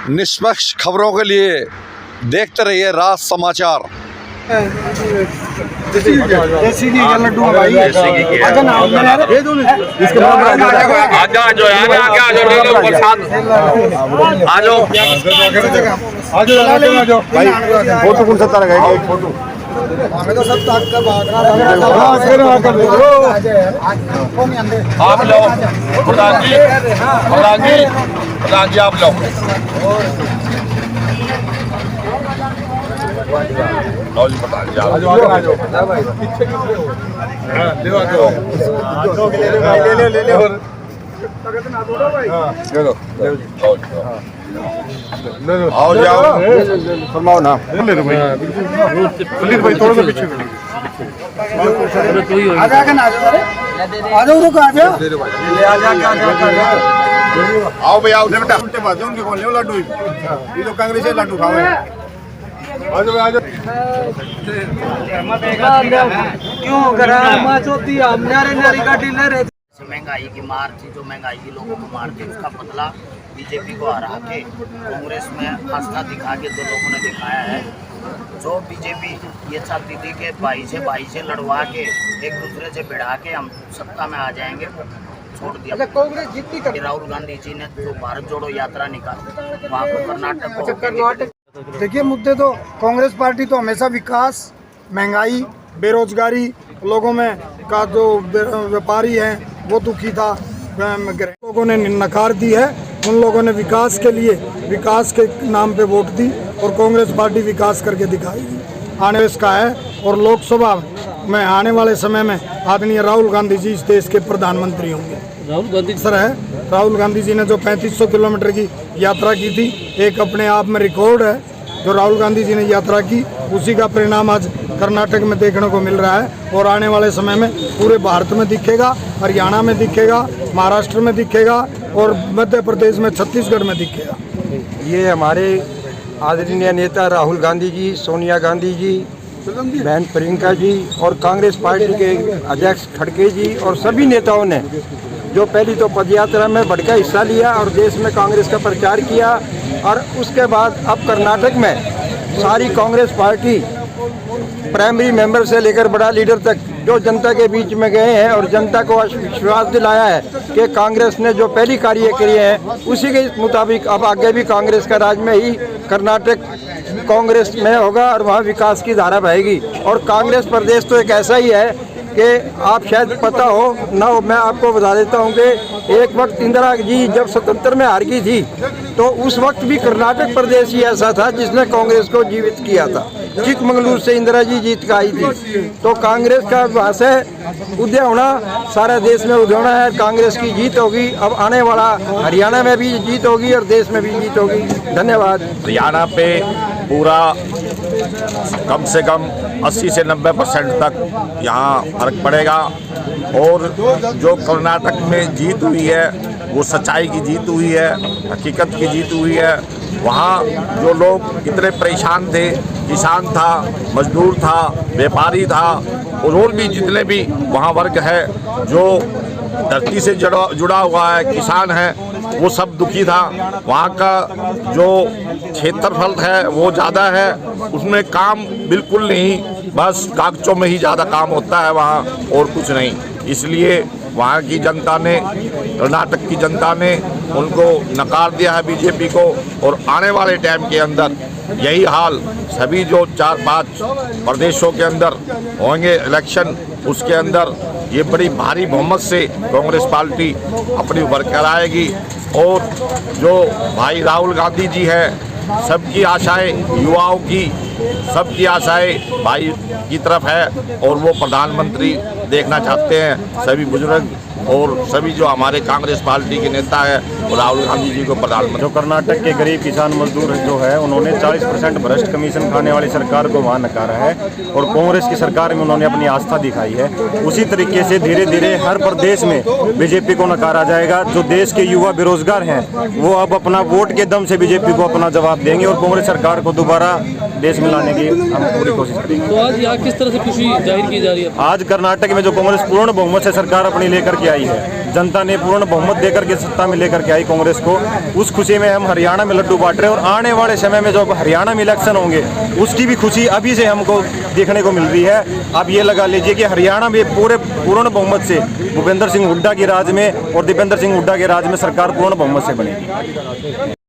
निष्पक्ष खबरों के लिए देखते रहिए राज समाचार। देसी घी का लड्डू है भाई। आजा ना ये दो इसके बाद आजा जो आगे आगे आ जाओ लोग प्रसाद आ जाओ भाई फोटो कौन सा तारा गया एक फोटो हमें तो सब ताक का आप लो प्रधान जी आप लो लो जी प्रधान जी आ जाओ आओ जाओ फरमाओ ना भाई थोड़ा सा पीछे आजा के ना आ जाओ रुको आ जाओ आओ भाई आओ बेटा उल्टे बात उनके कौन ले लड्डू ये तो कांग्रेस के लड्डू खाओ आ जाओ क्यों गरमा चोती हमने नारी का डीलर है। महंगाई की मार थी, जो महंगाई की लोगों को मार थी, उसका बदला बीजेपी को हरा के कांग्रेस में आस्था दिखा के जो लोगों ने दिखाया है। जो बीजेपी ये चाहती थी कि भाई से लड़वा के एक दूसरे से भिड़ा के हम सत्ता में आ जाएंगे, छोड़ दिया। कांग्रेस जीतती कर राहुल गांधी जी ने जो भारत जोड़ो यात्रा निकाली वहाँ को कर्नाटक देखिए मुद्दे तो कांग्रेस पार्टी तो हमेशा विकास, महंगाई, बेरोजगारी, लोगों में का जो व्यापारी हैं वो दुखी था, लोगों ने नकार दी है। उन लोगों ने विकास के लिए विकास के नाम पे वोट दी और कांग्रेस पार्टी विकास करके दिखाएगी। आने इसका है और लोकसभा में आने वाले समय में आदरणीय राहुल गांधी जी इस देश के प्रधानमंत्री होंगे। राहुल गांधी सर है, राहुल गांधी जी ने जो 3500 किलोमीटर की यात्रा की थी, एक अपने आप में रिकॉर्ड है जो राहुल गांधी जी ने यात्रा की, उसी का परिणाम आज कर्नाटक में देखने को मिल रहा है और आने वाले समय में पूरे भारत में दिखेगा, हरियाणा में दिखेगा, महाराष्ट्र में दिखेगा और मध्य प्रदेश में, छत्तीसगढ़ में दिखेगा। ये हमारे आदरणीय नेता राहुल गांधी जी, सोनिया गांधी जी, बहन प्रियंका जी और कांग्रेस पार्टी के अध्यक्ष खड़गे जी और सभी नेताओं ने जो पहली तो पदयात्रा में बढ़ कर हिस्सा लिया और देश में कांग्रेस का प्रचार किया और उसके बाद अब कर्नाटक में सारी कांग्रेस पार्टी प्राइमरी मेंबर से लेकर बड़ा लीडर तक जो जनता के बीच में गए हैं और जनता को विश्वास दिलाया है कि कांग्रेस ने जो पहली कार्य किए हैं उसी के मुताबिक अब आगे भी कांग्रेस का राज में ही कर्नाटक कांग्रेस में होगा और वहाँ विकास की धारा बहेगी। और कांग्रेस प्रदेश तो एक ऐसा ही है कि आप शायद पता हो ना हो, मैं आपको बता देता हूँ कि एक वक्त इंदिरा जी जब 77 में हार गई थी तो उस वक्त भी कर्नाटक प्रदेश ही ऐसा था जिसने कांग्रेस को जीवित किया था। चिकमंगलुरु से इंदिरा जी जीत कर आई थी। तो कांग्रेस का वहाँ से उदय होना, सारा देश में उदय होना है, कांग्रेस की जीत होगी। अब आने वाला हरियाणा में भी जीत होगी और देश में भी जीत होगी। धन्यवाद। हरियाणा पे पूरा कम से कम 80 से 90% तक यहाँ फर्क पड़ेगा और जो कर्नाटक में जीत हुई है वो सच्चाई की जीत हुई है, हकीकत की जीत हुई है। वहाँ जो लोग इतने परेशान थे, किसान था, मजदूर था, व्यापारी था और भी जितने भी वहाँ वर्ग है जो धरती से जुड़ा हुआ है, किसान है, वो सब दुखी था। वहाँ का जो क्षेत्रफल है वो ज़्यादा है, उसमें काम बिल्कुल नहीं, बस कागजों में ही ज़्यादा काम होता है वहाँ और कुछ नहीं। इसलिए वहाँ की जनता ने, कर्नाटक की जनता ने उनको नकार दिया है बीजेपी को और आने वाले टाइम के अंदर यही हाल सभी जो 4-5 प्रदेशों के अंदर होंगे इलेक्शन, उसके अंदर ये बड़ी भारी बहुमत से कांग्रेस पार्टी अपनी उभर कर आएगी। और जो भाई राहुल गांधी जी है, सबकी आशाएं, युवाओं की सबकी आशाएं भाई की तरफ है और वो प्रधानमंत्री देखना चाहते हैं। सभी बुजुर्ग और सभी जो हमारे कांग्रेस पार्टी के नेता है वो राहुल गांधी जी को प्रधानमंत्री। जो कर्नाटक के गरीब किसान मजदूर जो है उन्होंने 40% भ्रष्ट कमीशन खाने वाली सरकार को वहाँ नकारा है और कांग्रेस की सरकार में उन्होंने अपनी आस्था दिखाई है। उसी तरीके से धीरे धीरे हर प्रदेश में बीजेपी को नकारा जाएगा। जो देश के युवा बेरोजगार हैं वो अब अपना वोट के दम से बीजेपी को अपना जवाब देंगे और कांग्रेस सरकार को दोबारा देश में लाने की हम पूरी कोशिश करेंगे। तो आज यहाँ किस तरह से खुशी जाहिर की जा रही है? आज कर्नाटक में जो कांग्रेस पूर्ण बहुमत से सरकार अपनी लेकर के आई है, जनता ने पूर्ण बहुमत देकर के सत्ता में लेकर के आई कांग्रेस को, उस खुशी में हम हरियाणा में लड्डू बांट रहे हैं। और आने वाले समय में जो हरियाणा में इलेक्शन होंगे उसकी भी खुशी अभी से हमको देखने को मिल रही है। आप ये लगा लीजिए कि हरियाणा में पूर्ण बहुमत से भूपेंद्र सिंह हुड्डा के राज में और दीपेंद्र सिंह हुड्डा के राज में सरकार पूर्ण बहुमत से बनेगी।